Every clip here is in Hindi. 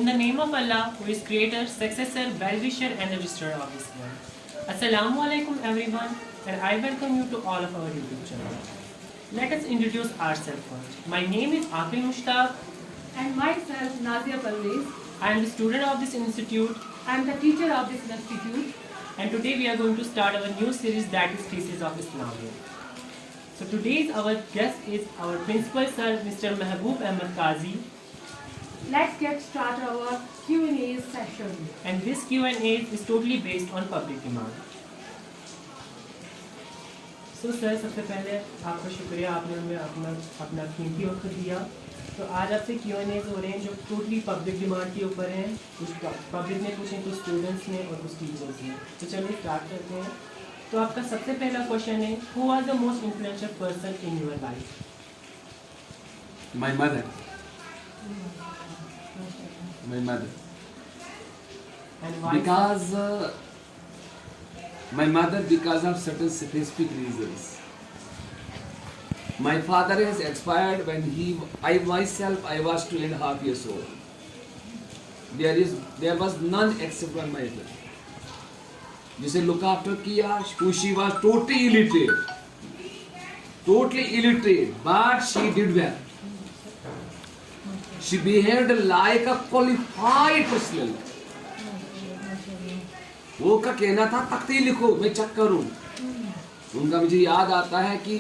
In the name of Allah, who is creator, successor, well-wisher and registerer of this world. Assalamu alaikum everyone, and I welcome you to all of our YouTube channel. Let us introduce ourselves first. My name is Aqil Mushtaq. And myself, Nazia Parvez. I am the student of this institute. I am the teacher of this institute. And today we are going to start our new series, that is Thesis of Islam. So today's our guest is our principal sir, Mr. Mehboob Ahmed Qazi. Let's get started our Q&A session. And this Q&A is totally based on public demand. So sir, सबसे पहले आपका शुक्रिया, आपने हमें अपना कीमती वक्त दिया। तो आज आपसे Q&A हो रहे हैं जो टोटली पब्लिक डिमांड के ऊपर हैं। कुछ पब्लिक ने पूछे, कुछ स्टूडेंट्स ने और कुछ टीचर्स ने। तो चलिए स्टार्ट करते हैं। तो आपका सबसे पहला क्वेश्चन है, who was the most influential person in your life? My mother. My mother. And why? Because of certain specific reasons. My father has expired when I was 2.5 years old. There was none except for my mother. जिसे look after किया, she was totally illiterate, but she did well. She behaved like a qualified personality. वो का कहना था तख्ती लिखो मैं चेक करूं। उनका मुझे याद आता है कि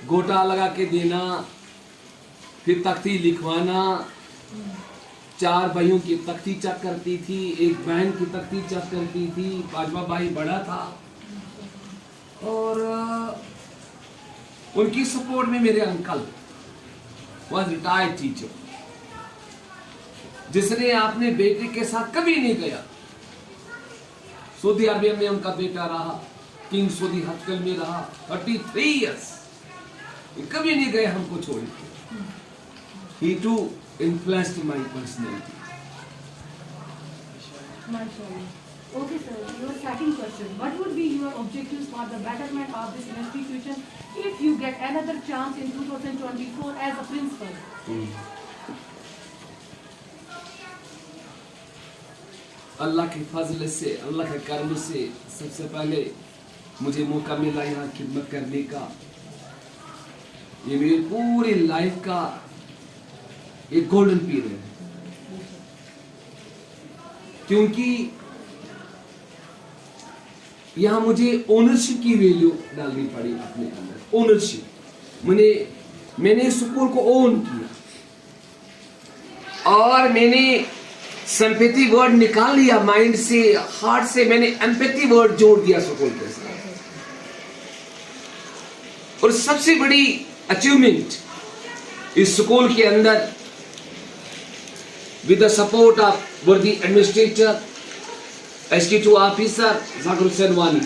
गोटा लगा के देना, फिर तख्ती लिखवाना। 4 भाइयों की तख्ती चेक करती थी, एक बहन की तख्ती चेक करती थी, 5वां भाई बड़ा था। और उनकी सपोर्ट में मेरे अंकल वॉज रिटायर्ड टीचर, जिसने अपने बेटे के साथ कभी नहीं गया। सऊदी अरबिया में उनका बेटा रहा, किंग सऊदी हथकल में रहा 33 इयर्स, कभी नहीं गए हमको छोड़ के। He too influenced my personality. MashaAllah. Okay, sir. Your second question. What would be your objectives for the betterment of this institution if you get another chance in 2024 as a principal? अल्लाह के फजल से, अल्लाह के करम से सबसे पहले मुझे मौका मिला यहाँ खिदमत करने का। ये मेरी पूरी लाइफ का एक गोल्डन पीरियड है, क्योंकि यहाँ मुझे ओनरशिप की वैल्यू डालनी पड़ी अपने अंदर। ओनरशिप, मैंने स्कूल को ओन किया और मैंने सिंपैथी वर्ड निकाल लिया माइंड से, हार्ट से मैंने एम्पैथी वर्ड जोड़ दिया स्कूल के साथ। और सबसे बड़ी अचीवमेंट इस स्कूल के अंदर, विद द सपोर्ट ऑफ वर्दी administrator, ST2 officer Zakir Hussain वानी,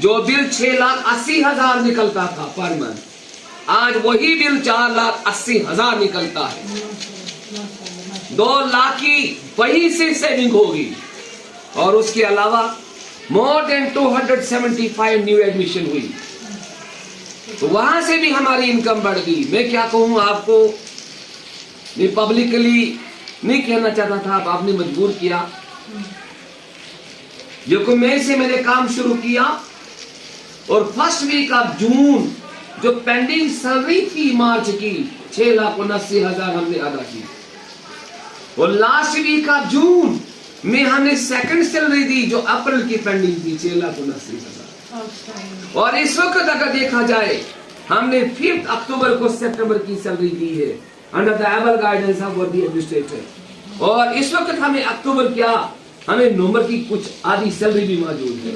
जो बिल 6,80,000 निकलता था पर मंथ, आज वही बिल 4,80,000 निकलता है। 2 लाख की वही से सेविंग होगी। और उसके अलावा मोर देन 275 न्यू एडमिशन हुई, तो वहां से भी हमारी इनकम बढ़ गई। मैं क्या कहूं आपको, मैं पब्लिकली नहीं कहना चाहता था, अब आपने मजबूर किया। मई से मैंने काम शुरू किया और फर्स्ट वीक ऑफ जून जो पेंडिंग सैलरी थी मार्च की 6,79,000 हमने अदा की, और लास्ट वीक ऑफ जून में हमने सेकंड सैलरी दी जो अप्रैल की पेंडिंग थी 6,79,000। और इस वक्त अगर देखा जाए, हमने 5 अक्टूबर को सितंबर की सैलरी दी है under the able guidance of वर्दी एडमिनिस्ट्रेटर। और इस वक्त हमें अक्टूबर क्या, हमें नवंबर की कुछ आधी सैलरी भी मौजूद है।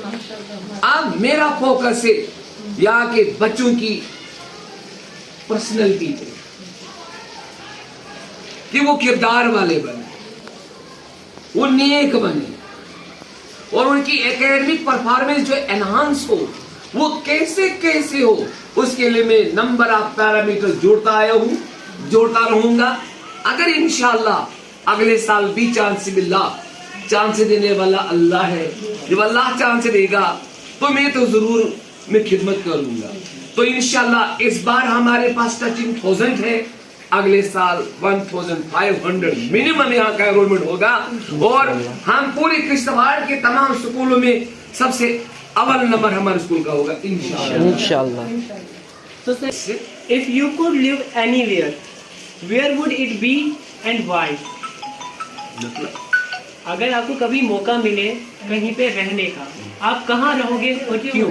अब मेरा फोकस है यहाँ के बच्चों की पर्सनैलिटी पे, कि वो किरदार वाले बने, वो नेक बने, और उनकी एकेडमिक परफॉर्मेंस जो एनहांस हो, वो कैसे कैसे हो, उसके लिए मैं नंबर ऑफ पैरामीटर जोड़ता आया हूं, जोड़ता रहूंगा। अगर इंशाअल्लाह अगले साल भी चांस मिला, चांस देने वाला अल्लाह है, जब अल्लाह चांस देगा तो मैं तो जरूर मैं खिदमत करूंगा। तो इंशाअल्लाह इस बार हमारे पास टचिंग 1000 है, अगले साल 1500 मिनिमम यहाँ का एनरोलमेंट होगा और हम पूरी किश्तवाड़ के तमाम स्कूलों में सबसे अव्वल नंबर हमारे स्कूल का होगा इंशाल्लाह। So sir, if you could live anywhere, where would it be and why? अगर आपको कभी मौका मिले कहीं पे रहने का, आप कहाँ रहोगे और क्यों?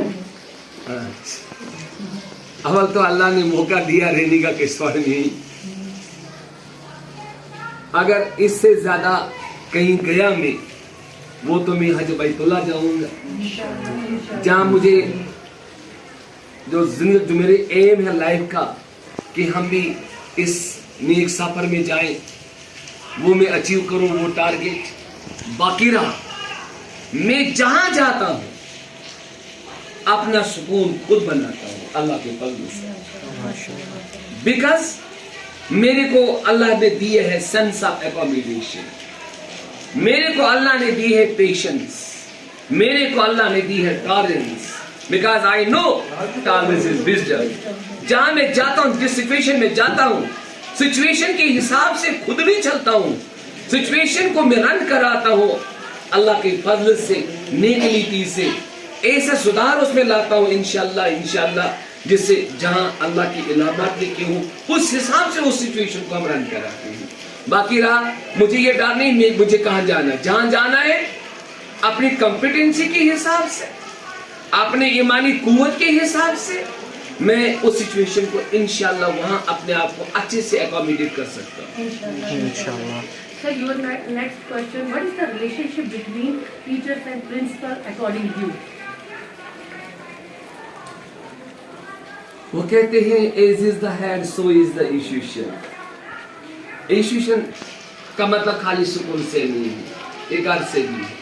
अव्वल तो अल्लाह ने मौका दिया रहने का किश्तवाड़ में, अगर इससे ज्यादा कहीं गया मैं वो तो मैं हज बैतुल्ला जाऊंगा, जहाँ मुझे जो मेरे एम है लाइफ का कि हम भी इस नेक सफर में जाएं, वो मैं अचीव करूं, वो टारगेट बाकी रहा। मैं जहां जाता हूं अपना सुकून खुद बनाता हूं अल्लाह के फजल से, बिकॉज मेरे को अल्लाह ने दिए है सेंस ऑफ एकोमोडेशन, मेरे को अल्लाह ने दी है पेशेंस, मेरे को अल्लाह ने दी है tolerance, because I know tolerance is wisdom. जहां मैं जाता हूं, जिस सिचुएशन में जाता हूं, सिचुएशन के हिसाब से खुद भी चलता हूं, सिचुएशन को मैं रन कराता हूं अल्लाह के फजल से, नेक नीति से ऐसे सुधार उसमें लाता हूं इंशाल्लाह इंशाल्लाह, जिससे जहां अल्लाह की इलामत लिखी हूं उस हिसाब से उस सिचुएशन को हम रन कराते हैं। बाकी रहा मुझे ये डर नहीं मुझे कहां जाना है, जहां जाना है अपनी कॉम्पिटेंसी के हिसाब से, अपने ईमानी कुव्वत के हिसाब से मैं उस सिचुएशन को इंशाल्लाह वहां अपने आप को अच्छे से एकोमोडेट कर सकता हूं इंशाल्लाह। Sir, your next question: what is the relationship between teachers and principal according to you? वो कहते हैं as is the head so is the institution. Institution का मतलब खाली स्कूल से नहीं है, एक घर से भी है,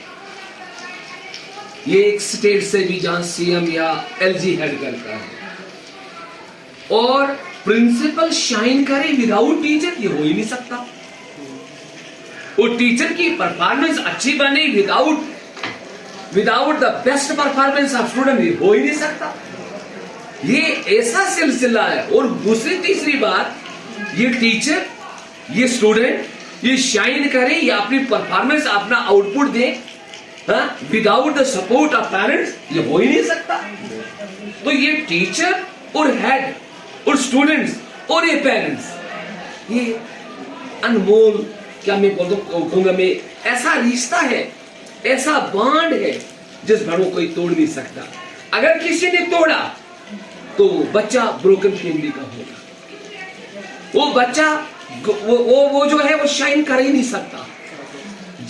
ये एक स्टेट से भी जहां सीएम या एलजी हेड करता है, और प्रिंसिपल शाइन करे विदाउट टीचर ये हो ही नहीं सकता। वो टीचर की परफॉर्मेंस अच्छी बने without the best performance of student ये हो ही नहीं सकता। ये ऐसा सिलसिला है। और दूसरी तीसरी बात, ये टीचर ये स्टूडेंट ये शाइन करे, ये अपनी परफॉर्मेंस अपना output they without the support of parents ये हो ही नहीं सकता। तो ये टीचर और हेड और स्टूडेंट्स और ये पेरेंट्स, ये अनमोल क्या मैं कहूंगा मैं, ऐसा रिश्ता है, ऐसा बॉन्ड है जिस भरों कोई तोड़ नहीं सकता। अगर किसी ने तोड़ा तो बच्चा ब्रोकन फैमिली का होगा, वो बच्चा वो जो है वो शाइन कर ही नहीं सकता।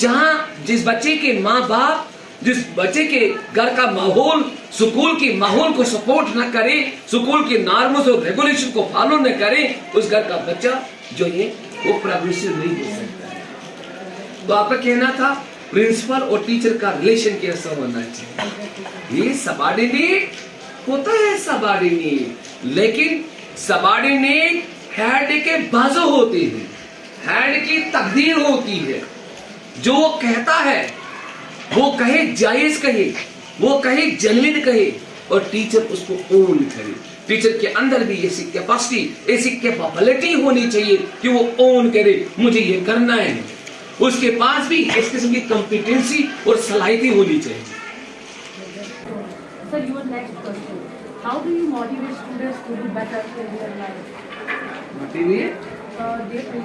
जहां जिस बच्चे के माँ बाप, जिस बच्चे के घर का माहौल, स्कूल के माहौल को सपोर्ट न करे, स्कूल के नॉर्म्स और रेगुलेशन को फॉलो न करे, उस घर का बच्चा जो है वो प्रोग्रेसिव नहीं हो सकता। तो आपका कहना था प्रिंसिपल और टीचर का रिलेशन कैसा होना चाहिए। ये सबऑर्डिनेट होता है सबऑर्डिनेट, लेकिन सबऑर्डिनेट हेड के बाजू होते हैं, हेड की तकदीर होती है। जो वो कहता है वो कहे जायज कहे, वो कहे जेन्युइन कहे, और टीचर उसको ओन करे। टीचर के अंदर भी ऐसी कैपेसिटी, ऐसी कैपेबिलिटी होनी चाहिए कि वो ओन करे, मुझे ये करना है। उसके पास भी इस किस्म की कॉम्पिटेंसी और सलाहियत होनी चाहिए। Sir, your next question: how do you motivate students to do better in their life? Motivate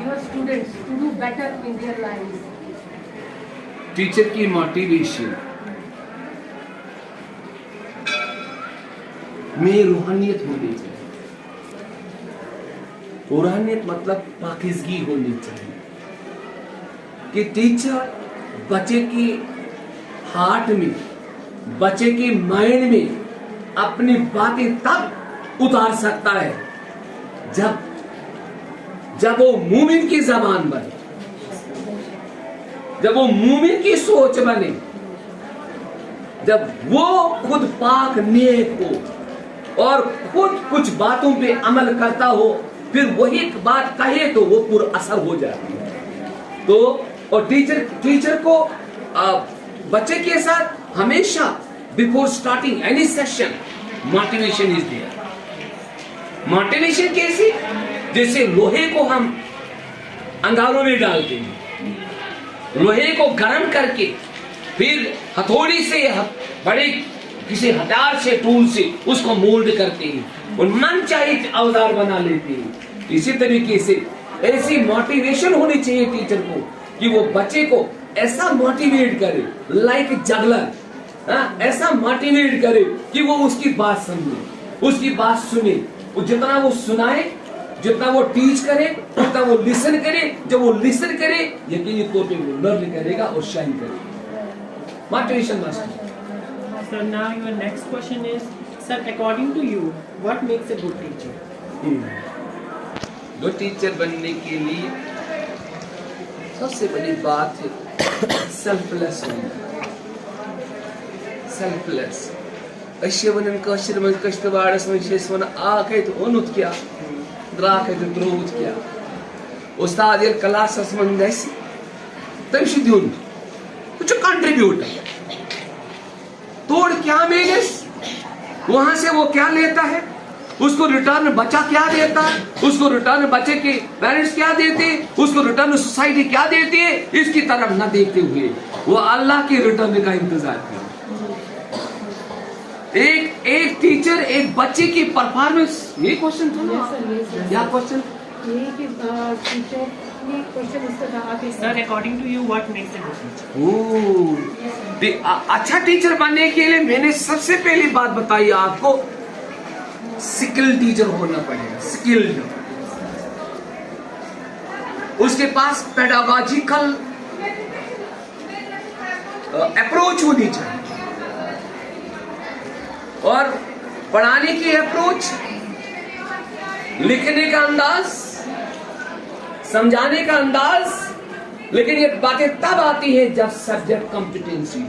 Your students to do better in their lives. Teacher की मोटिवेशन में रूहानियत होनी चाहिए। रूहानियत मतलब पाकीज़गी होनी चाहिए कि टीचर बच्चे की हार्ट में, बच्चे के माइंड में अपनी बातें तब उतार सकता है जब वो मूमिन की जबान बने, जब वो मूमिन की सोच बने, जब वो खुद पाक नेक हो और खुद कुछ बातों पे अमल करता हो, फिर वही बात कहे तो वो पूरा असर हो जाती है। तो और टीचर को बच्चे के साथ हमेशा before starting any session motivation is there. Motivation कैसी? जैसे लोहे को हम अंगारों में डालते हैं, लोहे को गर्म करके फिर हथौड़ी से बड़े किसी हथियार से, टूल से उसको मोल्ड करते हैं और मन चाहे औजार बना लेते हैं। इसी तरीके से ऐसी मोटिवेशन होनी चाहिए टीचर को कि वो बच्चे को ऐसा मोटिवेट करे, लाइक जगलर, ऐसा मोटिवेट करे कि वो उसकी बात समझे, उसकी बात सुने। जितना वो सुनाए, जितना वो टीच करे, उतना वो लिसन करे। जब वो लिसन करे, यकीनी तौर पे वो लर्न करेगा और शाइन करेगा। Motivation must. So now your next question is, sir, according to you, what makes a good teacher? Good teacher बनने के लिए सबसे बड़ी बात है सेल्फलेस होना। सेल्फलेस अशे वन कशर मज कश्तवाड़स मज वन आख तो ओनुत क्या द्राख तो त्रोत क्या। उस्ताद ये क्लासस मन तम दिन कुछ कंट्रीब्यूट तोड़ क्या मेगस, वहां से वो क्या लेता है, उसको रिटर्न बच्चा क्या देता है, उसको रिटर्न बच्चे के पेरेंट्स क्या देते हैं, उसको रिटर्न सोसाइटी क्या देती है, इसकी तरफ न देखते हुए वो अल्लाह के रिटर्न का इंतजार करे। एक टीचर एक बच्चे की परफॉर्मेंस, ये क्वेश्चन था ना, क्या question? Sir, according to you, what makes a good teacher? अच्छा टीचर बनने के लिए मैंने सबसे पहली बात बताई आपको, स्किल्ड टीचर होना पड़ेगा। स्किल्ड, उसके पास पेडागॉजिकल अप्रोच होनी चाहिए और पढ़ाने की अप्रोच, लिखने का अंदाज, समझाने का अंदाज। लेकिन ये बातें तब आती है जब सब्जेक्ट कॉम्पिटेंसी हो।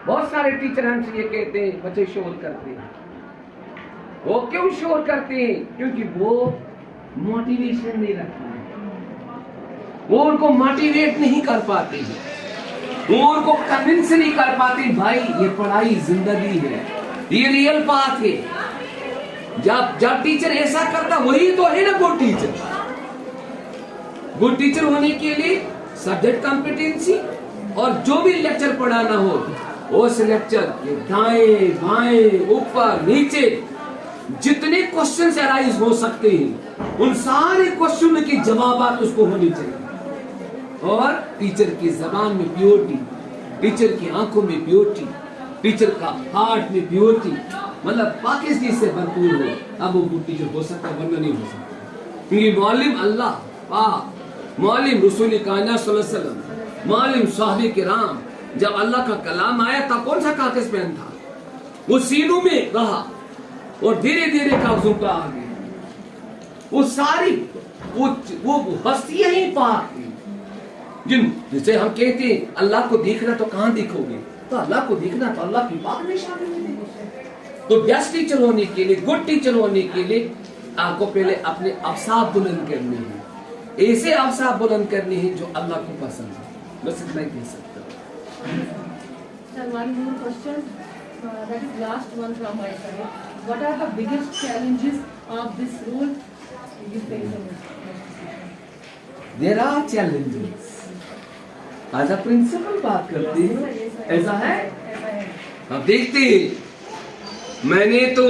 बहुत सारे टीचर हमसे ये कहते हैं, बच्चे शोर करते हैं। वो क्यों शोर करते हैं? क्योंकि वो मोटिवेशन नहीं रखते हैं, वो उनको मोटिवेट नहीं कर पाते हैं, वो उनको कन्विंस नहीं कर पाते भाई ये पढ़ाई जिंदगी है, ये रियल बात है। जब टीचर ऐसा करता वही तो है ना गुड टीचर। गुड टीचर होने के लिए सब्जेक्ट कॉम्पिटेंसी और जो भी लेक्चर पढ़ाना हो उस लेक्चर के दाएं बाएं ऊपर नीचे जितने क्वेश्चन अराइज हो सकते हैं उन सारे क्वेश्चन की जवाबात उसको होनी चाहिए। और टीचर की जबान में प्योरिटी, टीचर की आंखों में प्योरिटी, टीचर का हार्ट में प्योरिटी, मतलब पाकिस्तानी से भरपूर हो, अब वो गुड टीचर हो सकता, वरना नहीं हो सकता। क्योंकि मौलिम अल्लाह, मौलिम रसूल कायनात सल्लल्लाहु अलैहि वसल्लम, मौलिम साहबे किराम, जब अल्लाह का कलाम आया तब कौन सा कागज पेन था? वो सीनों में रहा और धीरे धीरे कागजों का आ गया। वो सारी वो हस्तियां ही पाक थी, जिन जिसे हम कहते हैं अल्लाह को देखना तो कहां देखोगे, तो अल्लाह को देखना तो अल्लाह की पाक निशानी में देखोगे। तो बेस्ट टीचर होने के लिए, गुड टीचर होने के लिए आपको पहले अपने अवसाफ बुलंद करने हैं, ऐसे अवसाफ बुलंद करने हैं जो अल्लाह को पसंद है। बस इतना ही कह सकता हूँ। Sir, one more question. That is last one from my side. What are the biggest challenges of this role you face? There are challenges. आज आप प्रिंसिपल बात करते हैं, ऐसा है? अब देखते हैं। मैंने तो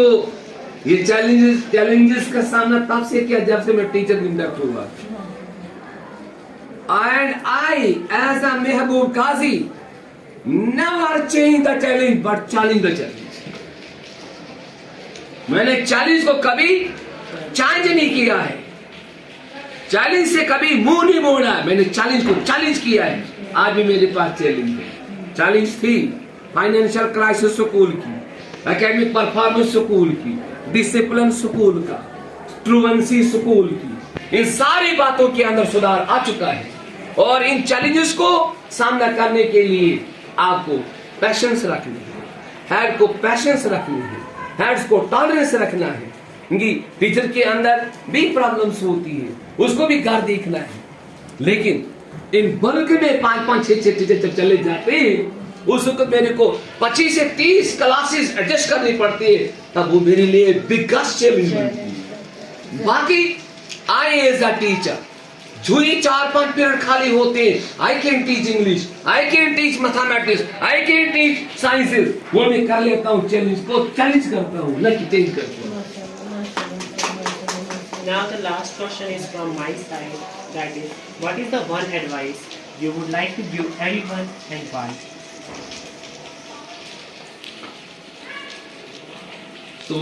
ये चैलेंजेस का सामना तब से किया जब से मैं टीचर इंडक्ट हुआ। And I, as a Mehboob Qazi, never change the challenge, but challenge the challenge. मैंने चैलेंज को कभी चेंज नहीं किया है, चैलेंज से कभी मुंह नहीं मोड़ा है, मैंने चैलेंज को चैलेंज किया है। आज भी मेरे पास चैलेंज है। चैलेंज थी फाइनेंशियल क्राइसिस स्कूल की, एकेडमिक परफॉर्मेंस स्कूल की, डिसिप्लिन स्कूल का, ट्रूवेंसी स्कूल की, इन सारी बातों के अंदर सुधार आ चुका है। और इन चैलेंजेस को सामना करने के लिए आपको पैशंस रखनी है, हेड को पैशंस रखनी है, हेड्स को टॉलरेंस रखना है। क्योंकि टीचर के अंदर भी प्रॉब्लम्स होती है, उसको भी घर देखना है। लेकिन इन बल्क में 5-5, 6-6 टीचर जब चले जाते हैं उस वक्त मेरे को 25 से 30 क्लासेस एडजस्ट करनी पड़ती है, तब वो मेरे लिए बिगेस्ट चैलेंज बनती है। बाकी आई एज अ टीचर, जो ही 4-5 पीरियड खाली होते हैं, I can teach English, I can teach mathematics, I can teach sciences, वो मैं कर लेता हूँ, चैलेंज को चैलेंज करता हूँ, न कि चेंज करता हूँ। Now the last question is from my side, that is, what is the one advice you would like to give everyone and why? तो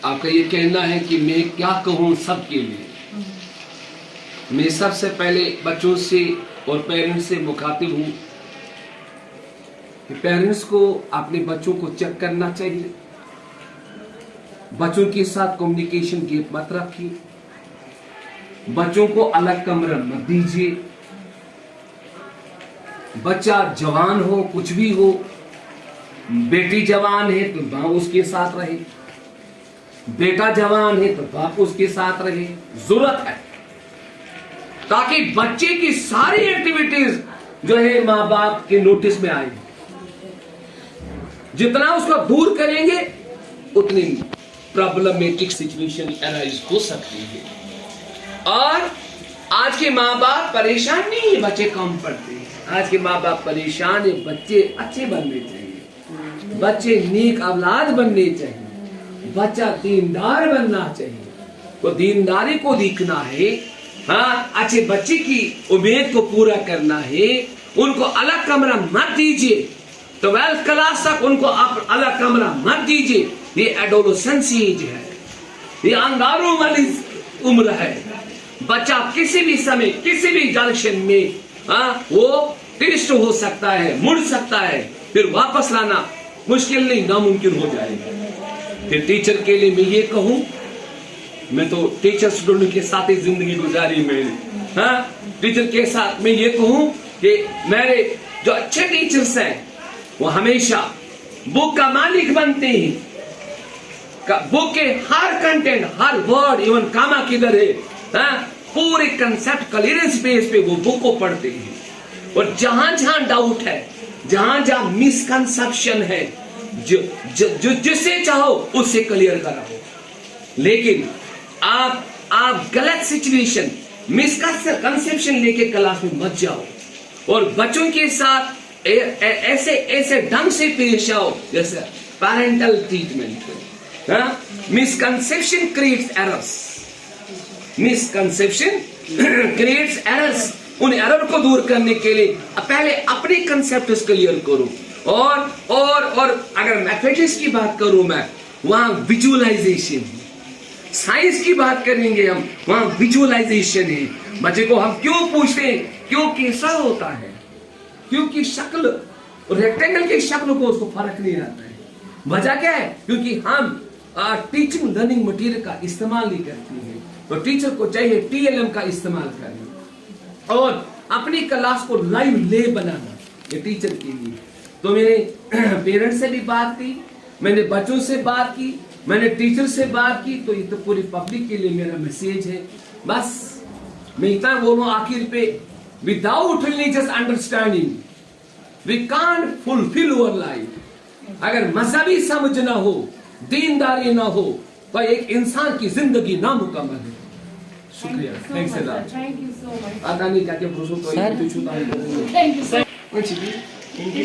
आपका ये कहना है कि मैं क्या कहूँ सबके लिए। मैं सबसे पहले बच्चों से और पेरेंट्स से मुखातिब हूँ कि पेरेंट्स को अपने बच्चों को चेक करना चाहिए, बच्चों के साथ कम्युनिकेशन गैप मत रखिए, बच्चों को अलग कमरा मत दीजिए। बच्चा जवान हो, कुछ भी हो, बेटी जवान है तो माँ उसके साथ रहे, बेटा जवान है तो बाप उसके साथ रहे। जरूरत है ताकि बच्चे की सारी एक्टिविटीज जो है माँ बाप के नोटिस में आए। जितना उसको दूर करेंगे उतनी प्रॉब्लमेटिक सिचुएशन अराइज हो सकती है। और आज के माँ बाप परेशान नहीं है बच्चे कम पढ़ते हैं, आज के माँ बाप परेशान है बच्चे अच्छे बनने चाहिए, बच्चे नेक औलाद बनने चाहिए, बच्चा दीनदार बनना चाहिए। तो दीनदारी को दिखना है, हाँ, अच्छे बच्चे की उम्मीद को पूरा करना है। उनको अलग कमरा मत दीजिए, 12th क्लास तक उनको आप अलग कमरा मत दीजिए। ये एडोलेसेंसी एज है, ये अंगारों वाली उम्र है। बच्चा किसी भी समय किसी भी जंक्शन में वो ट्विस्ट हो सकता है, मुड़ सकता है, फिर वापस लाना मुश्किल नहीं नामुमकिन हो जाएगा। फिर टीचर के लिए मैं ये कहूं, मैं तो टीचर स्टूडेंट के साथ ही जिंदगी गुजारी मैंने, हाँ, टीचर के साथ मैं ये कहूं कि मेरे जो अच्छे टीचर्स हैं वो हमेशा बुक का मालिक बनते हैं। बुक के हर कंटेंट, हर वर्ड, इवन कामा किधर है, हाँ, पूरे कंसेप्ट क्लियरेंस बेस पे वो बुक को पढ़ते हैं। और जहां जहां डाउट है, जहां जहां मिसकंसेप्शन है, जो जिसे चाहो उससे क्लियर कराओ। लेकिन आप गलत सिचुएशन, मिसकंसेप्शन लेके क्लास में मत जाओ और बच्चों के साथ ऐसे ढंग से पेश आओ जैसे parental treatment. Misconception creates errors, misconception creates errors. उन एरर को दूर करने के लिए पहले अपने कंसेप्ट क्लियर करो। और अगर मैथमेटिक्स की बात करूं मैं, वहां विजुअलाइजेशन, साइंस की बात करेंगे हम, वहां विजुअलाइजेशन है। बच्चे को हम क्यों पूछते हैं, क्यों कैसा होता है, क्योंकि शक्ल और रेक्टेंगल की शक्ल को उसको फर्क नहीं आता है। वजह क्या है, क्योंकि हम टीचिंग लर्निंग मटेरियल का इस्तेमाल नहीं करते हैं। तो टीचर को चाहिए TLM का इस्तेमाल करना और अपनी क्लास को लाइव ले बनाना, ये टीचर के लिए। तो मैंने पेरेंट्स से भी बात की, मैंने बच्चों से बात की, मैंने टीचर से बात की। तो ये तो पूरी पब्लिक के लिए मेरा मैसेज है। बस मैं इतना बोलूं आखिर पे, without religious understanding we can't fulfil our life. अगर मजहबी समझ ना हो, दीनदारी ना हो, तो एक इंसान की जिंदगी नामुकम्मल है। शुक्रिया, thanks a lot. Thank you so much. आदानी क्या क्या पूछूं तो Thank you so much.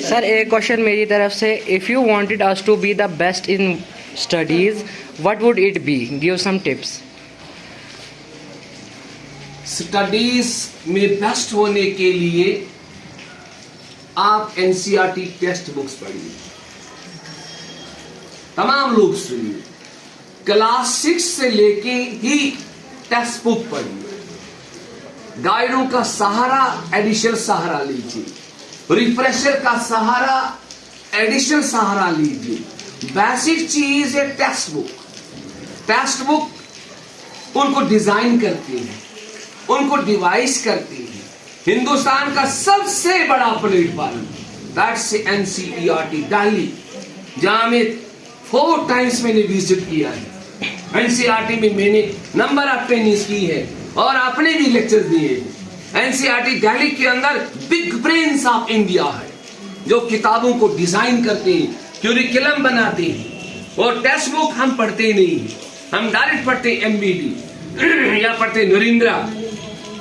Sir एक क्वेश्चन मेरी तरफ से, if you wanted us to be the best in studies what would it be, give some tips. Studies में बेस्ट होने के लिए आप NCERT टेक्स्ट बुक्स पढ़िए, तमाम लोग सुनिए। क्लास 6 से लेके ही टेक्स्ट बुक पढ़िए, गाइडों का सहारा, एडिशनल सहारा लीजिए, रिफ्रेशर का सहारा, एडिशनल सहारा लीजिए। बेसिक चीज है टेक्स्ट बुक। टेक्स्ट बुक उनको डिजाइन करती है, उनको डिवाइस करती है। हिंदुस्तान का सबसे बड़ा प्लेटफॉर्म दैट्स NCERT दिल्ली, जहां में 4 टाइम्स मैंने विजिट किया है। NCERT में मैंने नंबर ऑफ ट्रेनिंग्स की है और अपने भी लेक्चर्स दिए हैं। NCERT दिल्ली के अंदर बिग ब्रेन्स ऑफ इंडिया है, जो किताबों को डिजाइन करते हैं, क्यूरिकुलम बनाते हैं। और टेक्स्ट बुक हम पढ़ते नहीं, हम डायरेक्ट पढ़ते MBD। या पढ़ते हैं नरेंद्र,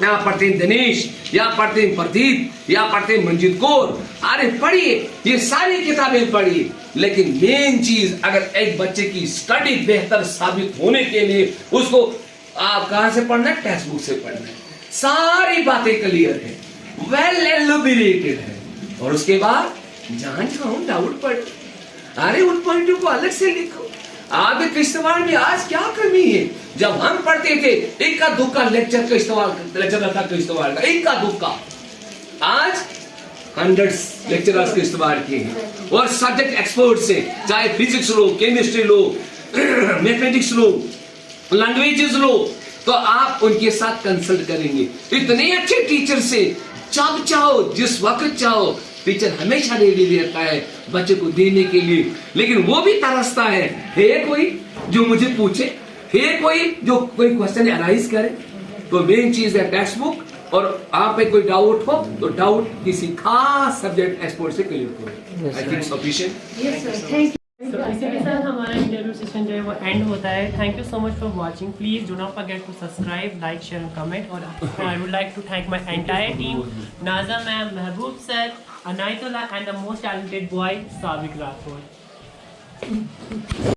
या पढ़ते हैं दिनेश, या पढ़ते हैं प्रदीप, या पढ़ते हैं मंजित कौर। अरे पढ़िए, ये सारी किताबें पढ़िए, लेकिन मेन चीज अगर एक बच्चे की स्टडी बेहतर साबित होने के लिए उसको आप कहां से पढ़ना है? टेक्स्ट बुक से पढ़ना है। सारी बातें क्लियर है, वेल एलुबिरेटेड है, और उसके बाद जहां चाहो डाउट पढ़। अरे उन पॉइंटों को अलग से लिखो। आगे किश्तवाड़ में आज क्या कमी है? जब हम पढ़ते थे इक्का दुक्का लेक्चर का इस्तेमाल, लेक्चर था किश्तवाड़ का इक्का दुक्का, आज हंड्रेड्स लेक्चरर्स के इस्तेमाल किए हैं, और सब्जेक्ट एक्सपर्ट से, चाहे फिजिक्स लो, केमिस्ट्री लो, मैथमेटिक्स लो, लैंग्वेजेस लो, तो आप उनके साथ कंसल्ट करेंगे। इतने अच्छे टीचर से जब चाहो, जिस वक्त चाहो, टीचर हमेशा रेडी रहता है बच्चे को देने के लिए। लेकिन वो भी तरसता है कोई जो मुझे पूछे, है कोई जो कोई क्वेश्चन अराइज करे। तो मेन चीज है टेक्स्ट बुक, और आप पे कोई डाउट हो तो डाउट किसी खास सब्जेक्ट एक्सपर्ट से क्लियर करो। I think sufficient. Yes, sir. Thank you. तो इसी के साथ हमारा इंटरव्यू सेशन जो है वो एंड होता है। Thank you so much for watching. Please do not forget to subscribe, like, share and comment. और I would like to thank my entire team, Naza ma'am, Mehboob sir, Inayatullah, and the most talented boy Sabiq Rathore.